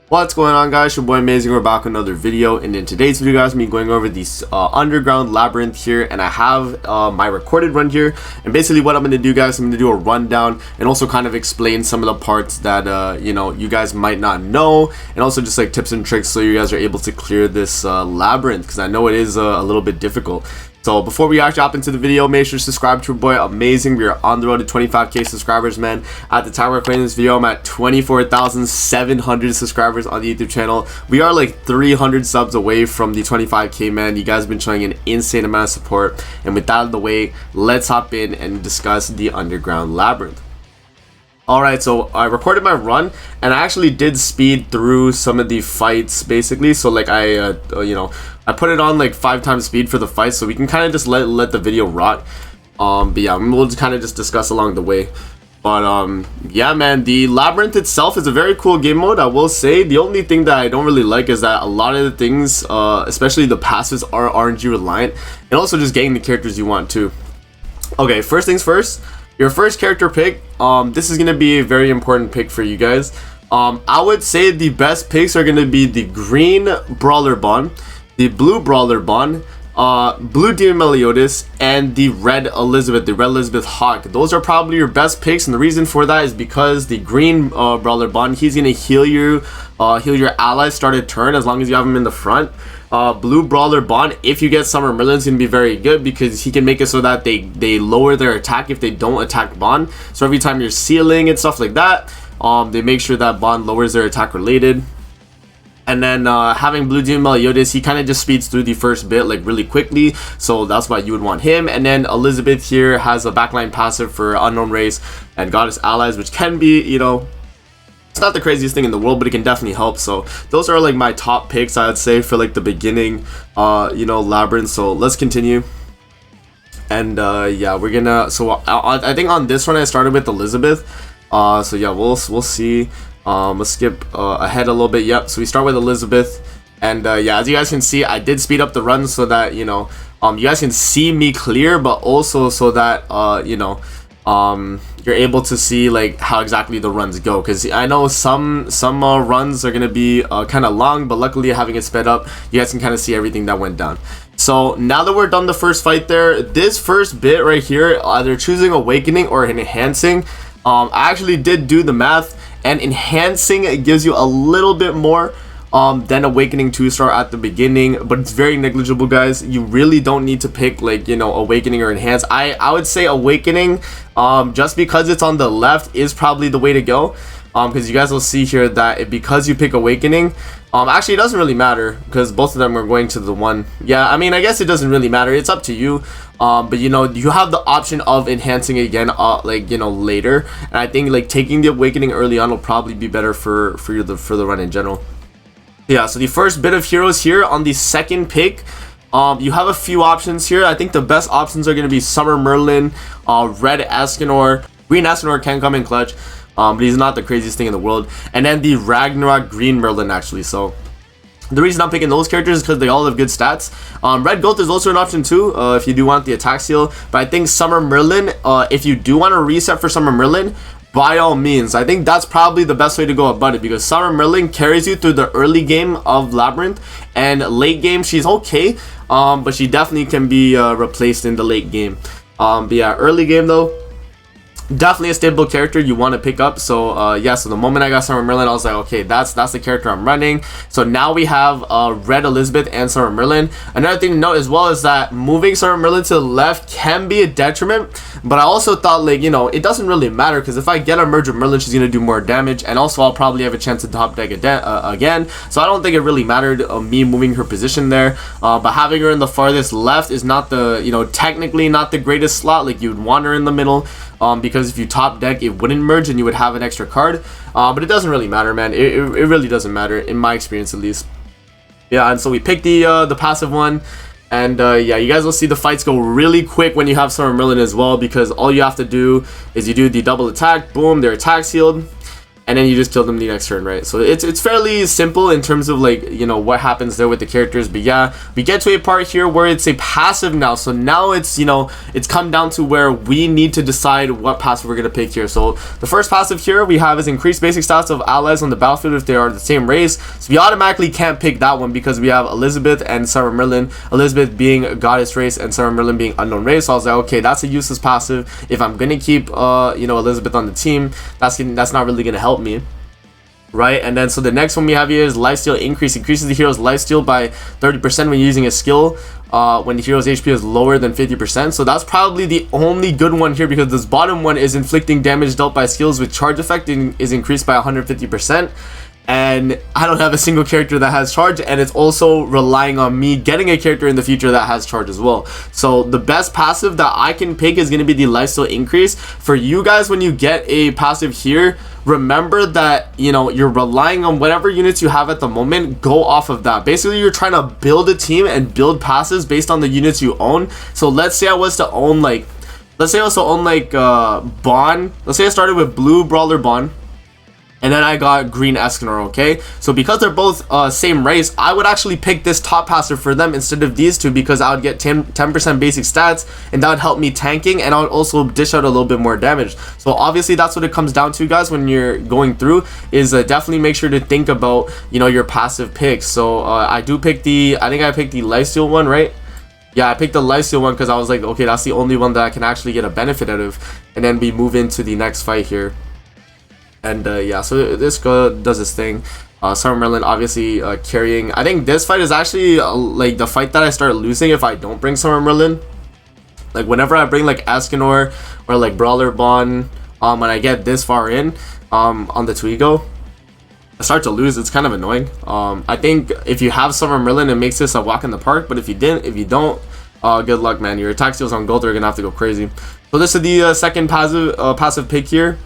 What's going on, guys? Your boy Amazing. We're back with another video, and in today's video, guys, I'm going over this underground labyrinth here, and I have my recorded run here. And basically what I'm going to do, guys, I'm going to do a rundown and also kind of explain some of the parts that you guys might not know, and also just like tips and tricks so you guys are able to clear this labyrinth, because I know it is a little bit difficult. So before we actually hop into the video, make sure to subscribe to your boy Amazing. We are on the road to 25k subscribers, man. At the time we're recording this video, I'm at 24,700 subscribers on the YouTube channel. We are like 300 subs away from the 25k, man. You guys have been showing an insane amount of support. And with that out of the way, let's hop in and discuss the underground labyrinth. Alright, so I recorded my run, and I actually did speed through some of the fights, basically. So like I put it on like 5 times speed for the fights, so we can kind of just let the video rock. But yeah, we'll kind of just discuss along the way. But yeah, man, the labyrinth itself is a very cool game mode, I will say. The only thing that I don't really like is that a lot of the things, especially the passives, are RNG reliant, and also just getting the characters you want too. Okay, first things first. Your first character pick, this is going to be a very important pick for you guys. I would say the best picks are going to be the green Brawler Bond, the blue Brawler Bond, blue Demon Meliotis, and the red Elizabeth Hawk. Those are probably your best picks, and the reason for that is because the green Brawler Bond, he's going to heal your allies start a turn as long as you have him in the front. Blue Brawler Bond, if you get Summer Merlin's gonna be very good because he can make it so that they lower their attack if they don't attack Bond. So every time you're sealing and stuff like that, they make sure that Bond lowers their attack related. And then having blue Demon Meliotis, he kind of just speeds through the first bit like really quickly, so that's why you would want him. And then Elizabeth here has a backline passive for unknown race and goddess allies, which can be, it's not the craziest thing in the world, but it can definitely help. So those are like my top picks, I would say, for like the beginning labyrinth. So let's continue. And yeah, we're gonna, so I think on this one I started with Elizabeth. So yeah, we'll see. Let's skip ahead a little bit. Yep, so we start with Elizabeth, and yeah, as you guys can see, I did speed up the run so that you guys can see me clear, but also so that you're able to see like how exactly the runs go, because I know some runs are gonna be kind of long, but luckily having it sped up, you guys can kind of see everything that went down. So now that we're done the first fight there, this first bit right here, either choosing Awakening or Enhancing, I actually did do the math, and Enhancing, it gives you a little bit more than Awakening 2-star at the beginning, but it's very negligible, guys. You really don't need to pick like Awakening or Enhance. I would say Awakening, just because it's on the left, is probably the way to go, because you guys will see here that because you pick Awakening, actually it doesn't really matter because both of them are going to the one. Yeah, I mean, I guess it doesn't really matter, it's up to you. But you have the option of Enhancing again later, and I think like taking the Awakening early on will probably be better for the run in general. Yeah, so the first bit of heroes here on the second pick, you have a few options here. I think the best options are going to be Summer Merlin, Red Escanor. Green Escanor can come in clutch, but he's not the craziest thing in the world. And then the Ragnarok Green Merlin, actually. So the reason I'm picking those characters is because they all have good stats. Red Gold is also an option too, if you do want the attack seal. But I think Summer Merlin, if you do want to reset for Summer Merlin, by all means, I think that's probably the best way to go about it, because Summer Merlin carries you through the early game of Labyrinth, and late game she's okay, but she definitely can be replaced in the late game. But yeah, early game though, definitely a stable character you want to pick up. So yeah, so the moment I got Summer Merlin, I was like, okay, that's the character I'm running. So now we have Red Elizabeth and Summer Merlin. Another thing to note as well is that moving Summer Merlin to the left can be a detriment, but I also thought like it doesn't really matter, because if I get a merge with Merlin, she's gonna do more damage, and also I'll probably have a chance to top deck again. So I don't think it really mattered me moving her position there. But having her in the farthest left is not the technically not the greatest slot. Like you'd want her in the middle, because if you top deck, it wouldn't merge and you would have an extra card. But it doesn't really matter, man. It really doesn't matter, in my experience at least. Yeah, and so we picked the passive one, and yeah, you guys will see the fights go really quick when you have Summer Merlin as well, because all you have to do is you do the double attack, boom, their attack's healed. and then you just kill them the next turn, right? So it's fairly simple in terms of like, you know, what happens there with the characters. But yeah, we get to a part here where it's a passive now. So now it's, you know, it's come down to where we need to decide what passive we're gonna pick here. So the first passive here we have is increased basic stats of allies on the battlefield if they are the same race. So we automatically can't pick that one because we have Elizabeth and Sarah Merlin. Elizabeth being a goddess race and Sarah Merlin being unknown race. So I was like, okay, that's a useless passive. If I'm gonna keep you know, Elizabeth on the team, that's not really gonna help me, right? And then so the next one we have here is lifesteal increase. Increases the hero's lifesteal by 30% when using a skill when the hero's HP is lower than 50%. So that's probably the only good one here, because this bottom one is inflicting damage dealt by skills with charge effect is increased by 150%. And I don't have a single character that has charge, and it's also relying on me getting a character in the future that has charge as well. So the best passive that I can pick is going to be the lifesteal increase. For you guys, when you get a passive here, remember that, you know, you're relying on whatever units you have at the moment. Go off of that. Basically, you're trying to build a team and build passives based on the units you own. So let's say I was to own like, Bond. Let's say I started with blue Brawler Bond, and then I got green Escanor, okay? So because they're both same race, I would actually pick this top passive for them instead of these two, because I would get 10% basic stats, and that would help me tanking, and I would also dish out a little bit more damage. So obviously that's what it comes down to, guys, when you're going through, is definitely make sure to think about, you know, your passive picks. So I think I picked the lifesteal one, right? Yeah, I picked the lifesteal one because I was like, okay, that's the only one that I can actually get a benefit out of. And then we move into the next fight here. And yeah, so this girl does this thing. Summer Merlin obviously carrying. I think this fight is actually like the fight that I start losing if I don't bring Summer Merlin. Like whenever I bring like Escanor or like Brawler Bond, when I get this far in on the Twigo, I start to lose. It's kind of annoying. I think if you have Summer Merlin, it makes this a walk in the park. But if you don't, good luck, man. Your attack steals on gold are gonna have to go crazy. So this is the second passive pick here.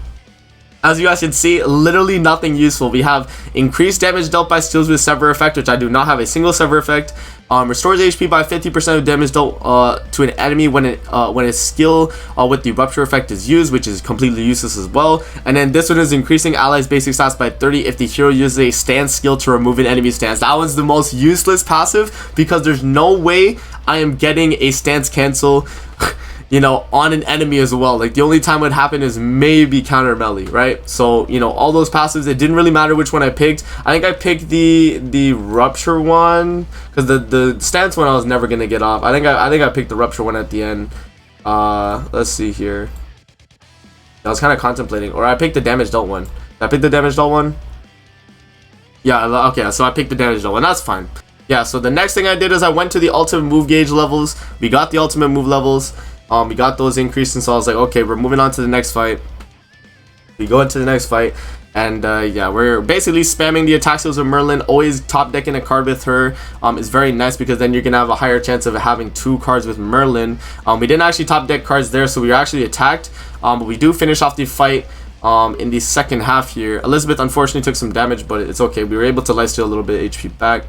As you guys can see, literally nothing useful. We have increased damage dealt by skills with sever effect, which I do not have a single sever effect. Restores HP by 50% of damage dealt to an enemy when a skill with the rupture effect is used, which is completely useless as well. And then this one is increasing allies basic stats by 30 if the hero uses a stance skill to remove an enemy stance. That one's the most useless passive because there's no way I am getting a stance cancel you know, on an enemy as well. Like the only time it would happen is maybe counter melee, right? So, you know, all those passives, it didn't really matter which one I picked. I think I picked the rupture one because the stance one I was never gonna get off. I think I picked the rupture one at the end. Let's see here. I was kind of contemplating, or I picked the damage dealt one. Did I pick the damage dealt one? Yeah, okay, so I picked the damage dealt one. That's fine. Yeah, so the next thing I did is I went to the ultimate move gauge levels. We got the ultimate move levels. We got those increased, and so I was like, okay, we're moving on to the next fight. We go into the next fight, and yeah, we're basically spamming the attack skills of Merlin. Always top decking a card with her is very nice because then you're gonna have a higher chance of having 2 cards with Merlin. We didn't actually top deck cards there, so we were actually attacked. But we do finish off the fight in the second half here. Elizabeth unfortunately took some damage, but it's okay. We were able to lifesteal a little bit of HP back.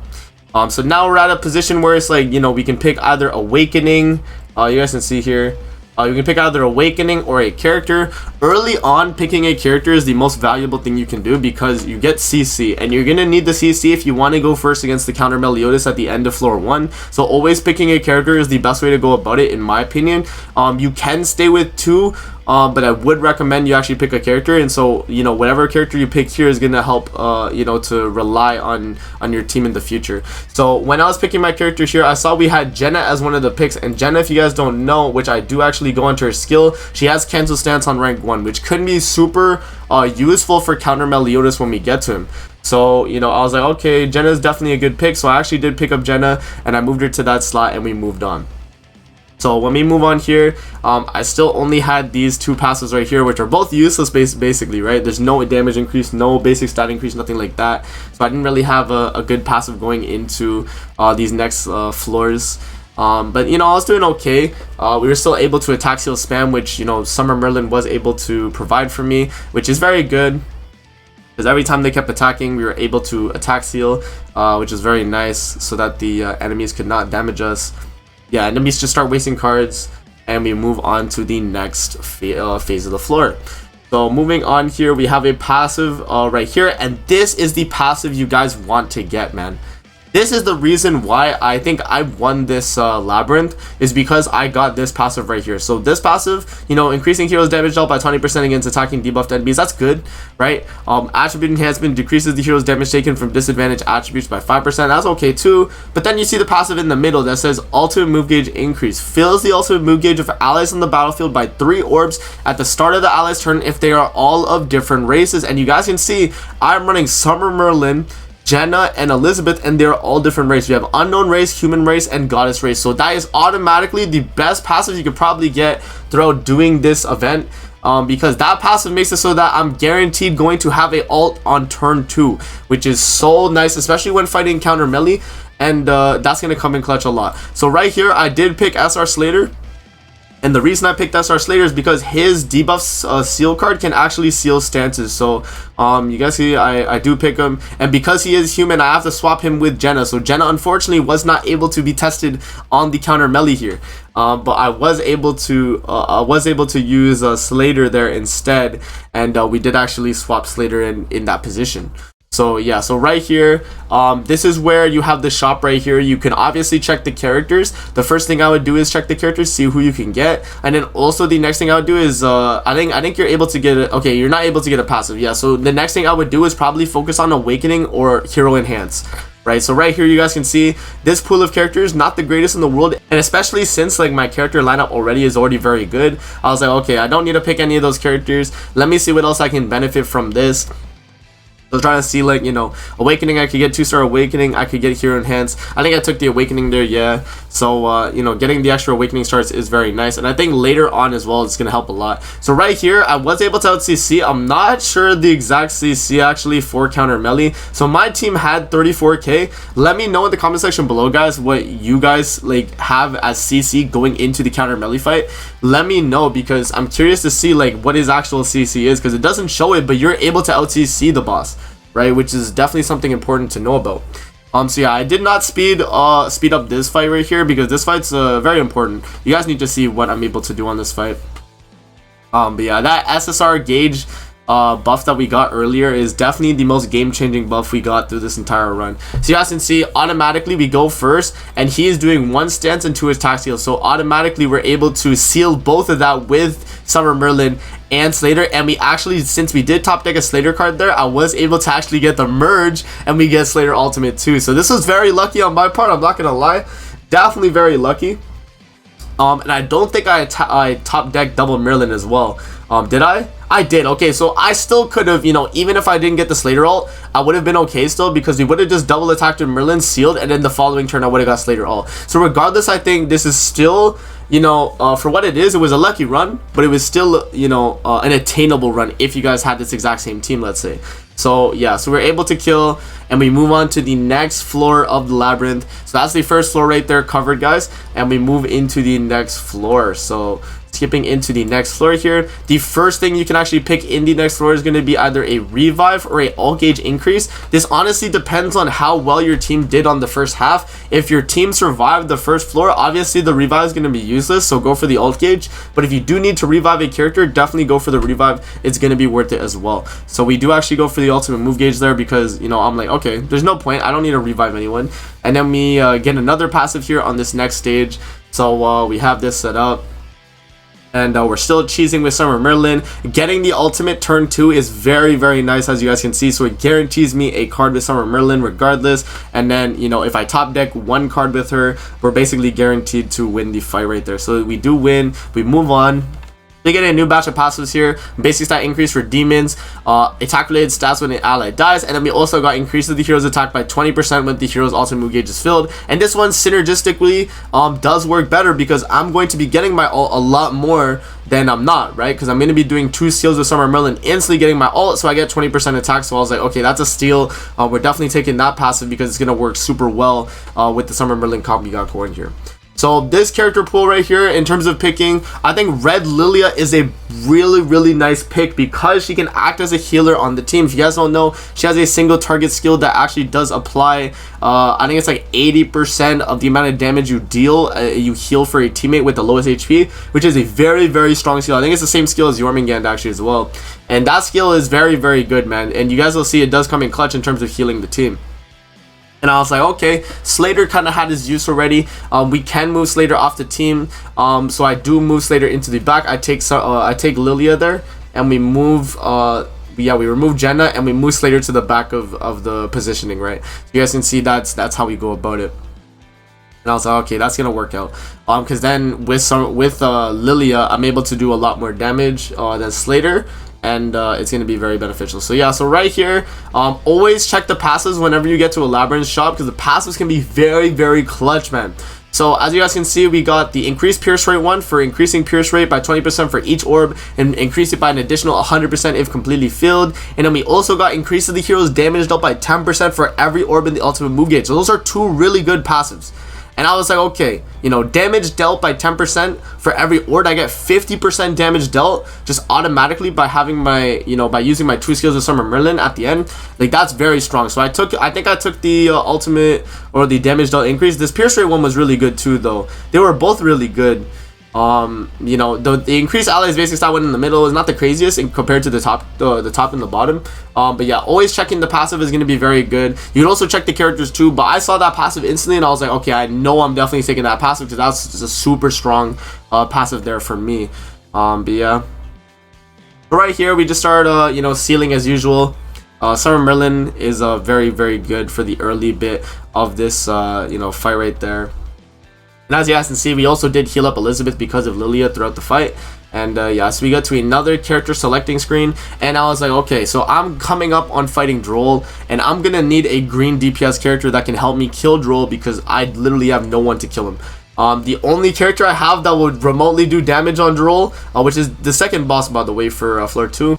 So now we're at a position where it's like, you know, we can pick either Awakening. You guys can see here. You can pick either Awakening or a character. Early on, picking a character is the most valuable thing you can do because you get CC, and you're gonna need the CC if you want to go first against the counter Meliotis at the end of floor 1. So always picking a character is the best way to go about it, in my opinion. You can stay with 2. But I would recommend you actually pick a character, and so, you know, whatever character you pick here is gonna help you know, to rely on your team in the future. So when I was picking my character here, I saw we had Jenna as one of the picks, and Jenna, if you guys don't know, which I do actually go into her skill, she has cancel stance on rank 1, which could be super useful for counter Meliotis when we get to him. So, you know, I was like, okay, Jenna is definitely a good pick, so I actually did pick up Jenna, and I moved her to that slot, and we moved on. So when we move on here, I still only had these 2 passes right here, which are both useless basically, right? There's no damage increase, no basic stat increase, nothing like that. So I didn't really have a good passive going into these next floors. But, you know, I was doing okay. We were still able to attack seal spam, which, you know, Summer Merlin was able to provide for me, which is very good. Because every time they kept attacking, we were able to attack seal, which is very nice, so that the enemies could not damage us. Yeah, enemies just start wasting cards, and we move on to the next phase of the floor. So moving on here, we have a passive right here, and this is the passive you guys want to get, man. This is the reason why I think I won this Labyrinth, is because I got this passive right here. So this passive, you know, increasing heroes damage dealt by 20% against attacking debuffed enemies, that's good, right? Attribute enhancement decreases the hero's damage taken from disadvantaged attributes by 5%, that's okay too. But then you see the passive in the middle that says ultimate move gauge increase, fills the ultimate move gauge of allies on the battlefield by 3 orbs at the start of the allies turn if they are all of different races. And you guys can see I'm running Summer Merlin, Jenna, and Elizabeth, and they're all different races. We have unknown race, human race, and goddess race. So that is automatically the best passive you could probably get throughout doing this event, because that passive makes it so that I'm guaranteed going to have a ult on turn 2, which is so nice, especially when fighting counter melee, and that's going to come in clutch a lot. So right here I did pick SR Slater. And the reason I picked SR Slater is because his debuff seal card can actually seal stances. So you guys see I do pick him, and because he is human I have to swap him with Jenna. So Jenna unfortunately was not able to be tested on the counter melee here, but I was able to use Slater there instead, and we did actually swap Slater in that position. So yeah, so right here, this is where you have the shop right here. You can obviously check the characters. The first thing I would do is check the characters, see who you can get, and then also the next thing I would do is I think you're able to get it. Okay, you're not able to get a passive. Yeah, so the next thing I would do is probably focus on Awakening or Hero Enhance. Right, so right here you guys can see this pool of characters, not the greatest in the world, and especially since like my character lineup is already very good, I was like, okay, I don't need to pick any of those characters. Let me see what else I can benefit from this. I was trying to see, like, you know, Awakening, I could get 2-star Awakening, I could get Hero Enhance. I think I took the Awakening there, yeah. So, you know, getting the extra Awakening starts is very nice. And I think later on as well, it's going to help a lot. So right here, I was able to out CC. I'm not sure the exact CC actually for counter melee. So my team had 34k. Let me know in the comment section below, guys, what you guys, like, have as CC going into the counter melee fight. Let me know, because I'm curious to see, like, what his actual CC is, because it doesn't show it, but you're able to out CC the boss. Right, which is definitely something important to know about. So yeah, I did not speed up this fight right here, because this fight's very important. You guys need to see what I'm able to do on this fight. But yeah, that SSR gauge buff that we got earlier is definitely the most game-changing buff we got through this entire run. So you guys can see automatically we go first, and he is doing 1 stance and 2 attack seals. So automatically we're able to seal both of that with Summer Merlin and Slater, and we actually, since we did top deck a Slater card there, I was able to actually get the merge, and we get Slater ultimate too. So this was very lucky on my part, I'm not gonna lie, definitely very lucky. And I don't think I top decked double Merlin as well. Did I? I did. Okay, so I still could have, you know, even if I didn't get the Slater ult, I would have been okay still, because we would have just double attacked with Merlin, sealed, and then the following turn I would have got Slater ult. So regardless, I think this is still, you know, for what it is, it was a lucky run, but it was still, you know, an attainable run if you guys had this exact same team, let's say. So yeah, so we're able to kill, and we move on to the next floor of the Labyrinth. So that's the first floor right there covered, guys, and we move into the next floor. So skipping into the next floor here, the first thing you can actually pick in the next floor is going to be either a revive or a ult gauge increase. This honestly depends on how well your team did on the first half. If your team survived the first floor, obviously the revive is going to be useless, so go for the ult gauge. But if you do need to revive a character, definitely go for the revive. It's going to be worth it as well. So we do actually go for the ultimate move gauge there, because, you know, I'm like, okay, there's no point, I don't need to revive anyone. And then we get another passive here on this next stage. So we have this set up, and we're still cheesing with Summer Merlin. Getting the ultimate turn 2 is very, very nice, as you guys can see. So it guarantees me a card with Summer Merlin regardless. And then, you know, if I top deck 1 card with her, we're basically guaranteed to win the fight right there. So we do win. We move on. They get a new batch of passives here. Basic stat increase for demons, attack related stats when an ally dies, and then we also got increases the hero's attack by 20% when the hero's ultimate move gauge is filled. And this one synergistically does work better, because I'm going to be getting my ult a lot more than I'm not, right? Because I'm going to be doing 2 seals with Summer Merlin, instantly getting my ult, so I get 20% attack. So I was like, okay, that's a steal. We're definitely taking that passive, because it's going to work super well with the Summer Merlin comp we got going here. So this character pool right here, in terms of picking, I think Red Lilia is a really nice pick because she can act as a healer on the team. If you guys don't know, she has a single target skill that actually does apply, I think it's like 80% of the amount of damage you deal, you heal for a teammate with the lowest HP, which is a very strong skill. I think it's the same skill as Jormungand actually as well. And that skill is very good, man. And you guys will see it does come in clutch in terms of healing the team. And I was like, okay, Slater kind of had his use already. We can move Slater off the team. So I do move Slater into the back. I take Lilia there, and we move. We remove Jenna, and we move Slater to the back of the positioning, right? So you guys can see that's how we go about it. And I was like, okay, that's gonna work out. Because then with Lilia, I'm able to do a lot more damage than Slater. And it's going to be very beneficial. So yeah, so right here, always check the passives whenever you get to a Labyrinth shop, because the passives can be very clutch, man. So as you guys can see, we got the increased pierce rate one for increasing pierce rate by 20% for each orb, and increase it by an additional 100% if completely filled. And then we also got increases the hero's damage dealt by 10% for every orb in the ultimate move gauge. So those are two really good passives. And I was like, okay, you know, damage dealt by 10% for every orb. I get 50% damage dealt just automatically by having my, you know, by using my 2 skills with Summer Merlin at the end. Like, that's very strong. So I think I took the ultimate or the damage dealt increase. This pierce rate one was really good too, though. They were both really good. You know, the increased allies basic stat one in the middle is not the craziest compared to the top and the bottom. But yeah, always checking the passive is going to be very good. You can also check the characters too, but I saw that passive instantly and I was like, okay, I know I'm definitely taking that passive because that's just a super strong passive there for me. But yeah, right here we just start you know, sealing as usual. Summer Merlin is very good for the early bit of this you know, fight right there. And as you guys can see, we also did heal up Elizabeth because of Lilia throughout the fight. And yeah, so we got to another character selecting screen, and I was like, okay, so I'm coming up on fighting Droll, and I'm gonna need a green DPS character that can help me kill Droll because I literally have no one to kill him. The only character I have that would remotely do damage on Droll, which is the second boss, by the way, for floor 2,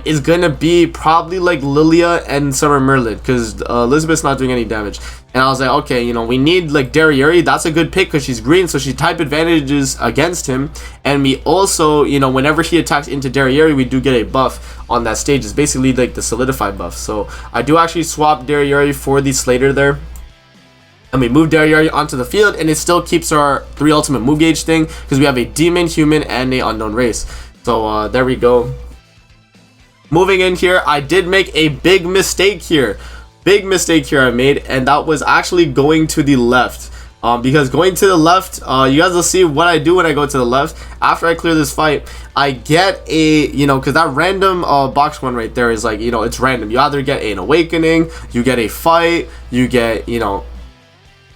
is gonna be probably like Lilia and Summer Merlin, because Elizabeth's not doing any damage. And I was like, okay, you know, we need like Darieri. That's a good pick because she's green, so she type advantages against him. And we also, you know, whenever he attacks into Darieri, we do get a buff on that stage. It's basically like the solidify buff. So I do actually swap Darieri for the Slater there. And we move Darieri onto the field, and it still keeps our 3 ultimate move gauge thing because we have a demon, human, and a unknown race. So there we go. Moving in here, I did make a big mistake here. Big mistake here I made, and that was actually going to the left. Because going to the left, you guys will see what I do when I go to the left. After I clear this fight, I get a, you know, because that random box one right there is like, you know, it's random. You either get an awakening, you get a fight, you get, you know,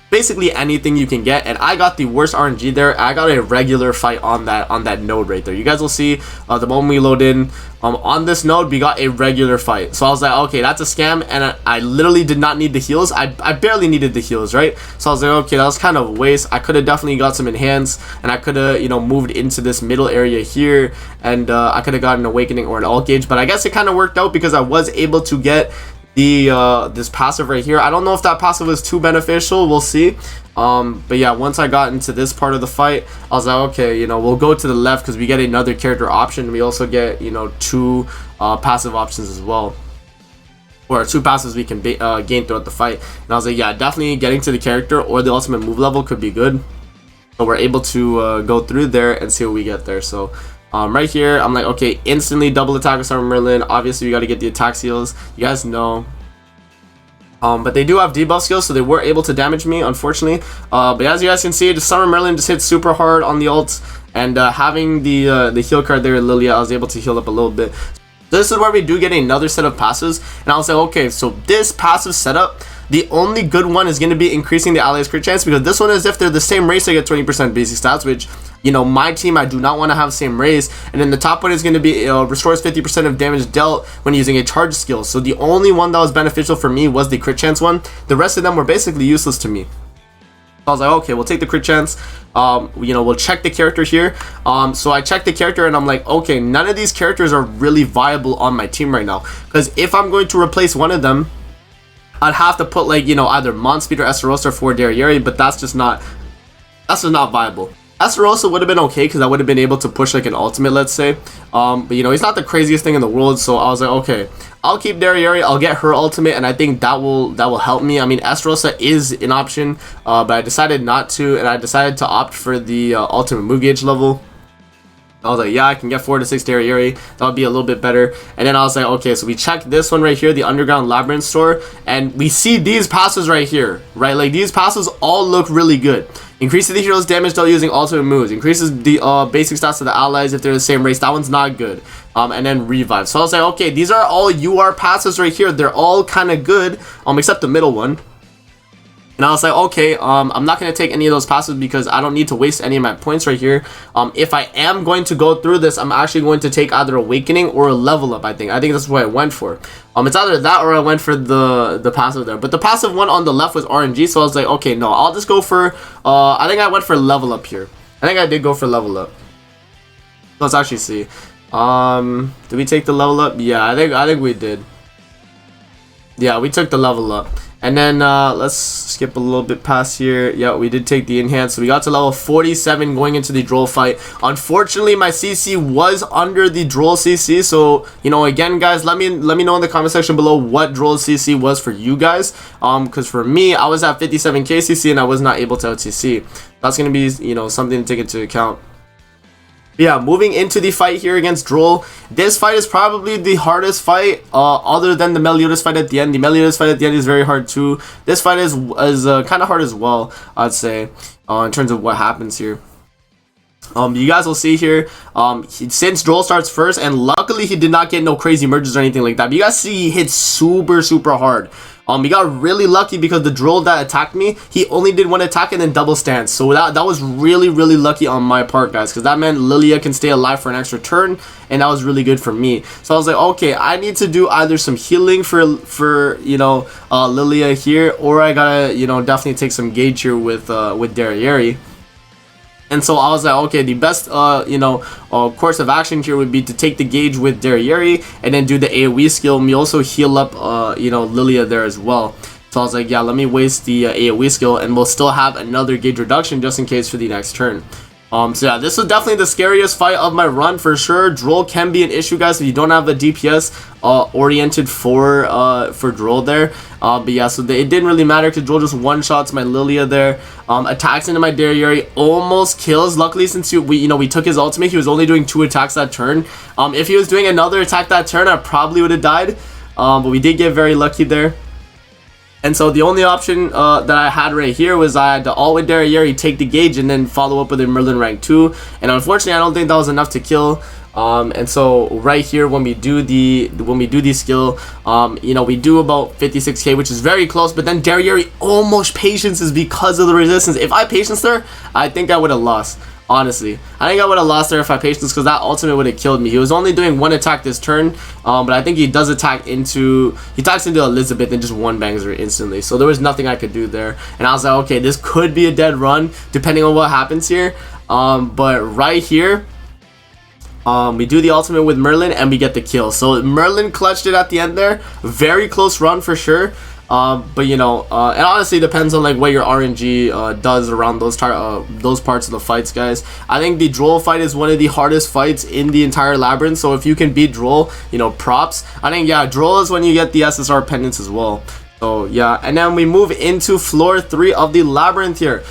basically anything you can get. And I got the worst RNG there. I got a regular fight on that node right there. You guys will see the moment we load in, on this node we got a regular fight. So I was like, okay, that's a scam, and I literally did not need the heals. I barely needed the heals, right? So I was like, okay, that was kind of a waste. I could have definitely got some enhance, and I could have, you know, moved into this middle area here, and I could have got an awakening or an alt gauge. But I guess it kind of worked out because I was able to get the this passive right here. I don't know if that passive was too beneficial, we'll see. But yeah, once I got into this part of the fight, I was like, okay, you know, we'll go to the left because we get another character option. We also get, you know, 2 passive options as well, or 2 passives we can gain throughout the fight. And I was like, yeah, definitely getting to the character or the ultimate move level could be good. So we're able to go through there and see what we get there. So right here, I'm like, okay, instantly double attack with Summer Merlin. Obviously, we got to get the attack seals. You guys know. But they do have debuff skills, so they were able to damage me, unfortunately. But as you guys can see, the Summer Merlin just hits super hard on the ults. And having the heal card there, Lilia, I was able to heal up a little bit. This is where we do get another set of passives. And I was like, okay, so this passive setup, the only good one is going to be increasing the allies crit chance, because this one is if they're the same race, they get 20% basic stats, which, you know, my team, I do not want to have the same race. And then the top one is going to be restores 50% of damage dealt when using a charge skill. So the only one that was beneficial for me was the crit chance one. The rest of them were basically useless to me. I was like, okay, we'll take the crit chance. You know, we'll check the character here. So I checked the character and I'm like, okay, none of these characters are really viable on my team right now, because if I'm going to replace one of them, I'd have to put, like, you know, either Monspeed or Esterosa for Darieri, but that's that's just not viable. Estarossa would have been okay because I would have been able to push like an ultimate, let's say. But you know, he's not the craziest thing in the world, so I was like, okay, I'll keep Darriere, I'll get her ultimate, and I think that will help me. I mean, Estarossa is an option, but I decided not to, and I decided to opt for the ultimate move gauge level. I was like, yeah, I can get 4 to 6 Darriere. That would be a little bit better. And then I was like, okay, so we check this one right here, the Underground Labyrinth store, and we see these passes right here, right? Like, these passes all look really good. Increases the hero's damage while using ultimate moves. Increases the basic stats of the allies if they're the same race. That one's not good. And then revive. So I was like, okay, these are all UR passes right here. They're all kind of good, except the middle one. And I was like, okay, I'm not going to take any of those passes because I don't need to waste any of my points right here. If I am going to go through this, I'm actually going to take either Awakening or a Level Up, I think. That's what I went for. It's either that or I went for the passive there. But the passive one on the left was RNG, so I was like, okay, no, I'll just go for, I think I went for Level Up here. I think I did go for Level Up. Let's actually see. Did we take the Level Up? Yeah, I think we did. Yeah, we took the Level Up. And then let's skip a little bit past here. Yeah, we did take the enhance. So we got to level 47 going into the Droll fight. Unfortunately, my CC was under the Droll CC. So, you know, again, guys, let me know in the comment section below what Droll CC was for you guys. Because for me, I was at 57k CC and I was not able to out CC. That's going to be, you know, something to take into account. Yeah, moving into the fight here against Droll. This fight is probably the hardest fight other than the Meliotis fight at the end. The Meliotis fight at the end is very hard too. This fight is kind of hard as well, I'd say, in terms of what happens here. You guys will see here, since Droll starts first, and luckily he did not get no crazy merges or anything like that. But you guys see he hit super hard. He got really lucky because the Droll that attacked me, he only did one attack and then double stance. So that was really lucky on my part, guys, because that meant Lilia can stay alive for an extra turn, and that was really good for me. So I was like, okay, I need to do either some healing for you know, Lilia here, or I gotta, you know, definitely take some gauge here with Darriere. And so I was like, okay, the best, you know, course of action here would be to take the gauge with Darriere and then do the AoE skill. And we also heal up, you know, Lilia there as well. So I was like, yeah, let me waste the AoE skill and we'll still have another gauge reduction just in case for the next turn. So yeah, this was definitely the scariest fight of my run for sure. Droll can be an issue, guys, if you don't have a DPS oriented for Droll there. But yeah, so it didn't really matter because Droll just one-shots my Lilia there. Attacks into my Darriere, almost kills. Luckily, since we took his ultimate, he was only doing 2 attacks that turn. If he was doing another attack that turn, I probably would have died. But we did get very lucky there. And so the only option that I had right here was I had to ult with Darriere, take the gauge, and then follow up with a Merlin rank 2. And unfortunately, I don't think that was enough to kill. And so right here, when we do the skill, you know, we do about 56k, which is very close. But then Darriere almost patiences because of the resistance. If I patience there, I think I would have lost. Honestly, I think I would have lost there if I patience because that ultimate would have killed me. He was only doing 1 attack this turn, but I think he does attack into Elizabeth and just one bangs her instantly. So there was nothing I could do there, and I was like, okay, this could be a dead run depending on what happens here. But right here, we do the ultimate with Merlin and we get the kill. So Merlin clutched it at the end there. Very close run for sure. But you know, it honestly depends on like what your RNG does around those parts of the fights, guys. I think the Droll fight is one of the hardest fights in the entire Labyrinth. So if you can beat Droll, you know, props. I think, yeah, Droll is when you get the SSR pendants as well. So yeah, and then we move into floor 3 of the Labyrinth here.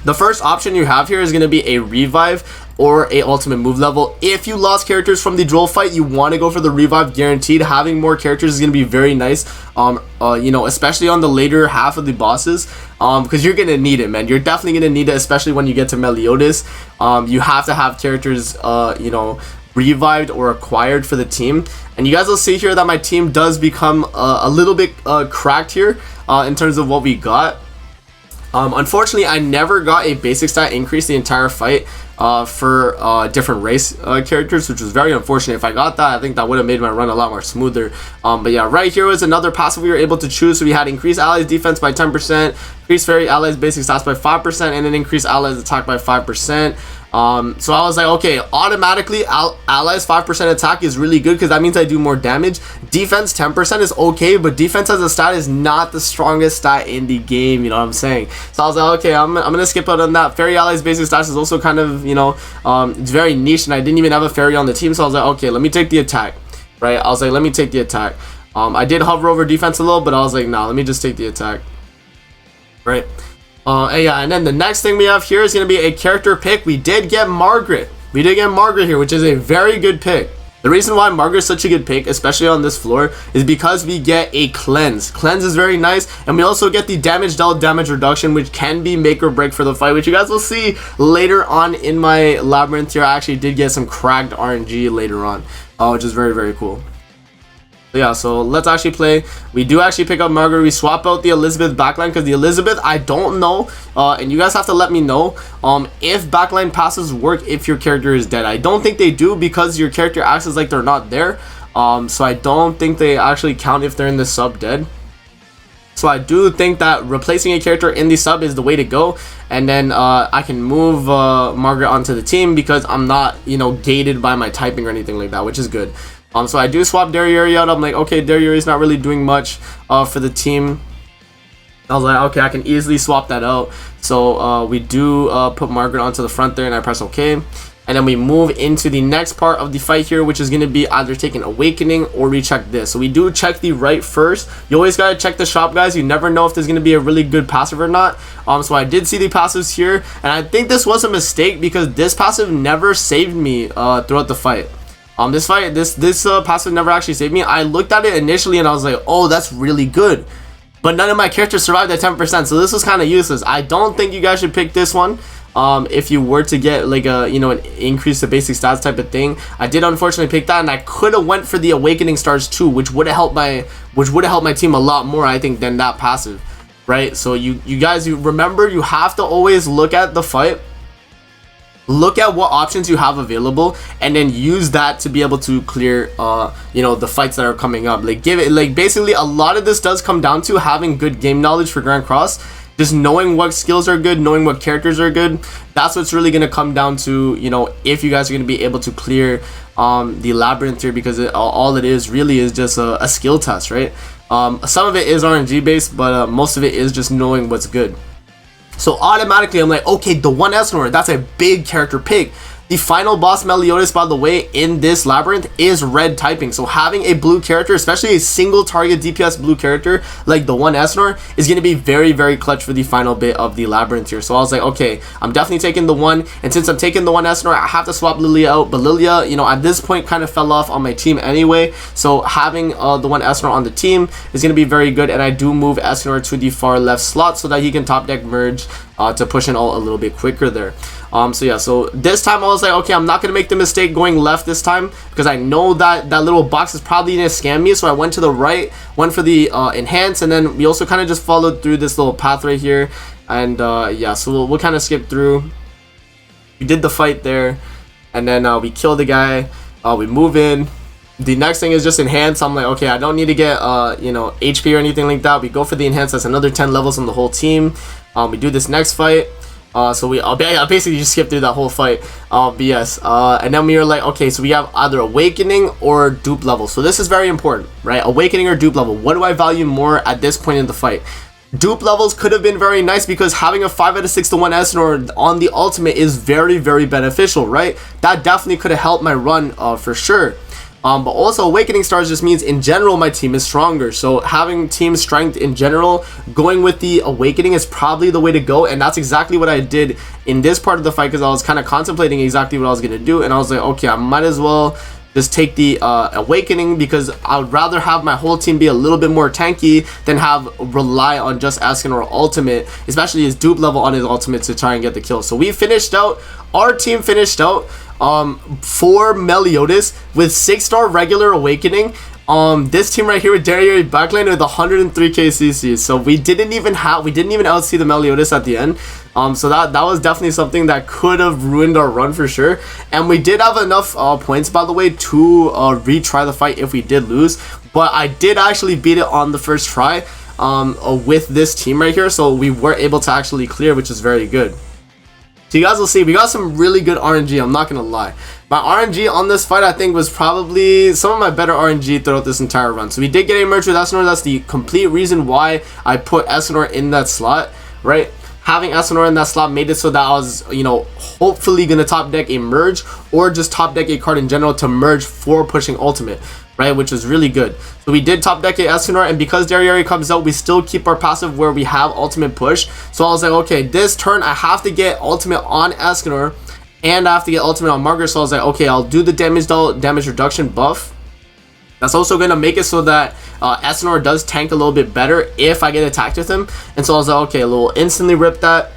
The first option you have here is going to be a revive or a ultimate move level. If you lost characters from the Droll fight, you want to go for the revive guaranteed. Having more characters is going to be very nice, you know, especially on the later half of the bosses, because you're going to need it, man. You're definitely going to need it, especially when you get to Meliotis. You have to have characters, you know, revived or acquired for the team. And you guys will see here that my team does become a little bit cracked here in terms of what we got. Unfortunately, I never got a basic stat increase the entire fight for different race characters, which was very unfortunate. If I got that, I think that would have made my run a lot more smoother. But yeah, right here was another passive we were able to choose. So we had increased allies defense by 10%, increase fairy allies basic stats by 5%, and then increase allies attack by 5%. So I was like, okay, automatically allies 5% attack is really good because that means I do more damage. Defense 10% is okay, but defense as a stat is not the strongest stat in the game, you know what I'm saying? So I was like, okay, I'm gonna skip out on that. Fairy allies basic stats is also kind of, you know, it's very niche, and I didn't even have a fairy on the team, so I was like, okay, let me take the attack, right? I was like, let me take the attack. I did hover over defense a little, but I was like, nah, let me just take the attack, right? And yeah, and then the next thing we have here is going to be a character pick. We did get Margaret. We did get Margaret here, which is a very good pick. The reason why Margaret is such a good pick, especially on this floor, is because we get a cleanse. Cleanse is very nice, and we also get the damage dealt damage reduction, which can be make or break for the fight, which you guys will see later on in my labyrinth here. I actually did get some cracked RNG later on, which is very, very cool. Yeah, so let's actually play. We do actually pick up Margaret. We swap out the Elizabeth backline because the Elizabeth, I don't know, and you guys have to let me know if backline passes work if your character is dead. I don't think they do because your character acts as like they're not there, so I don't think they actually count if they're in the sub dead. So I do think that replacing a character in the sub is the way to go, and then I can move Margaret onto the team because I'm not, you know, gated by my typing or anything like that, which is good. So I do swap Derriere out. I'm like, okay, Derriere is not really doing much for the team. I was like, okay, I can easily swap that out. So we do put Margaret onto the front there, and I press OK. And then we move into the next part of the fight here, which is going to be either taking Awakening or recheck this. So we do check the right first. You always got to check the shop, guys. You never know if there's going to be a really good passive or not. So I did see the passives here, and I think this was a mistake because this passive never saved me throughout the fight. This passive never actually saved me. I looked at it initially and I was like, oh, that's really good, but none of my characters survived at 10%, so this was kind of useless. I don't think you guys should pick this one if you were to get like a, you know, an increase to basic stats type of thing. I did unfortunately pick that, and I could have went for the Awakening Stars too, which would have helped my team a lot more, I think, than that passive, right? So you guys, you remember, you have to always look at the fight. Look at what options you have available, and then use that to be able to clear you know, the fights that are coming up. Like, give it, like, basically a lot of this does come down to having good game knowledge for Grand Cross. Just knowing what skills are good, knowing what characters are good. That's what's really going to come down to, you know, if you guys are going to be able to clear the labyrinth here, because all it is really is just a skill test, right? Some of it is RNG based, but most of it is just knowing what's good. So automatically I'm like, okay, the 1 Esnor, that's a big character pick. The final boss Meliotis, by the way, in this labyrinth is red typing. So having a blue character, especially a single target DPS blue character like the 1 Esnor, is going to be very, very clutch for the final bit of the labyrinth here. So I was like, okay, I'm definitely taking the 1. And since I'm taking the 1 Esnor, I have to swap Lilia out. But Lilia, you know, at this point kind of fell off on my team anyway. So having the 1 Esnor on the team is going to be very good. And I do move Esnor to the far left slot so that he can top deck merge to push an ult a little bit quicker there. So yeah, so this time I was like, okay, I'm not gonna make the mistake going left this time, because I know that that little box is probably gonna scam me. So I went to the right, went for the enhance, and then we also kind of just followed through this little path right here. And yeah, so we'll kind of skip through. We did the fight there, and then we killed the guy. We move in. The next thing is just enhance. I'm like, okay, I don't need to get you know, HP or anything like that. We go for the enhance. That's another 10 levels on the whole team. We do this next fight. So we basically just skipped through that whole fight. But yes, and then we were like, okay, so we have either Awakening or dupe level. So this is very important, right? Awakening or dupe level. What do I value more at this point in the fight? Dupe levels could have been very nice because having a 5 out of 6 to 1 Esnor on the ultimate is very, very beneficial, right? That definitely could have helped my run for sure. But also Awakening Stars just means in general my team is stronger. So having team strength in general, going with the Awakening is probably the way to go. And that's exactly what I did in this part of the fight, because I was kind of contemplating exactly what I was going to do. And I was like, okay, I might as well just take the Awakening, because I would rather have my whole team be a little bit more tanky than rely on just Escanor ultimate, especially his dupe level on his ultimate, to try and get the kill. So we finished out, our team finished out for Meliotis with 6-star regular Awakening. This team right here with Derriere backline with 103k CC. So we didn't even outsee the Meliotis at the end. So that was definitely something that could have ruined our run for sure. And we did have enough points, by the way, to retry the fight if we did lose. But I did actually beat it on the first try. with this team right here, so we were able to actually clear, which is very good. So you guys will see, we got some really good RNG, I'm not gonna lie. My RNG on this fight, I think, was probably some of my better RNG throughout this entire run. So we did get a merge with Essenor. That's the complete reason why I put Essenor in that slot, right? Having Essenor in that slot made it so that I was, you know, hopefully gonna top deck a merge or just top deck a card in general to merge for pushing ultimate, right? Which was really good. So we did top deck a Essenor, and because Derriere comes out, we still keep our passive where we have ultimate push. So I was like, okay, this turn I have to get ultimate on Essenor and I have to get ultimate on Margaret. So I was like, okay, I'll do the damage reduction buff. That's also going to make it so that Essenor does tank a little bit better if I get attacked with him. And so I was like, okay, we'll instantly rip that.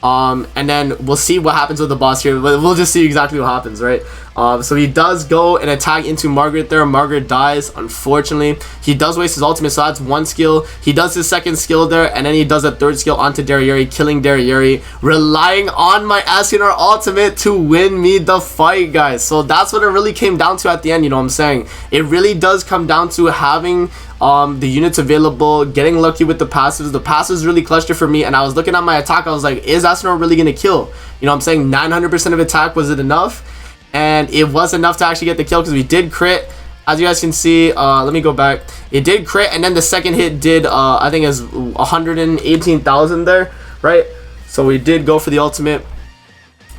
And then we'll see what happens with the boss here. We'll just see exactly what happens, right? So he does go and attack into Margaret there. Margaret dies, unfortunately. He does waste his ultimate, so that's one skill. He does his second skill there, and then he does a third skill onto Derriere, killing Derriere, relying on my Essenor ultimate to win me the fight, guys. So that's what it really came down to at the end, you know what I'm saying? It really does come down to having the units available, getting lucky with the passes. The passes really clutched it for me, and I was looking at my attack. I was like, is Essenor really gonna kill? You know what I'm saying? 900% of attack, was it enough? And it was enough to actually get the kill, because we did crit. As you guys can see, let me go back. It did crit, and then the second hit did, I think is 118,000 there, right? So we did go for the ultimate.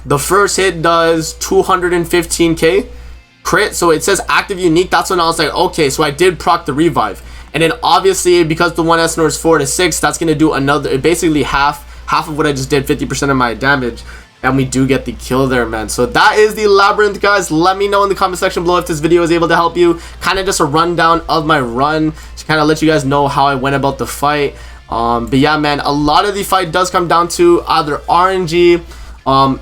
The first hit does 215k crit, so it says active unique. That's when I was like, okay, so I did proc the revive. And then obviously, because the one Essenor is 4 to 6, that's gonna do another, basically half of what I just did, 50% of my damage. And we do get the kill there, man. So that is the Labyrinth, guys. Let me know in the comment section below if this video is able to help you. Kind of just a rundown of my run to kind of let you guys know how I went about the fight. But yeah, man, a lot of the fight does come down to either RNG,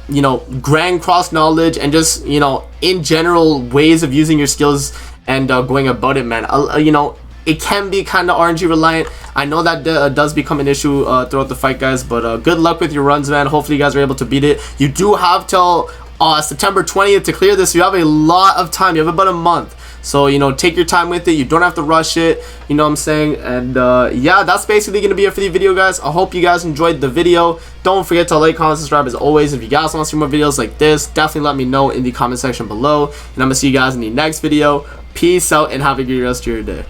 you know, grand cross knowledge, and just, you know, in general ways of using your skills and going about it, man. You know, it can be kind of RNG reliant. I know that does become an issue throughout the fight, guys, but good luck with your runs, man. Hopefully you guys are able to beat it. You do have till September 20th to clear this. You have a lot of time. You have about a month. So, you know, take your time with it. You don't have to rush it. You know what I'm saying? And yeah, that's basically going to be it for the video, guys. I hope you guys enjoyed the video. Don't forget to like, comment, subscribe as always. If you guys want to see more videos like this, definitely let me know in the comment section below. And I'm going to see you guys in the next video. Peace out and have a good rest of your day.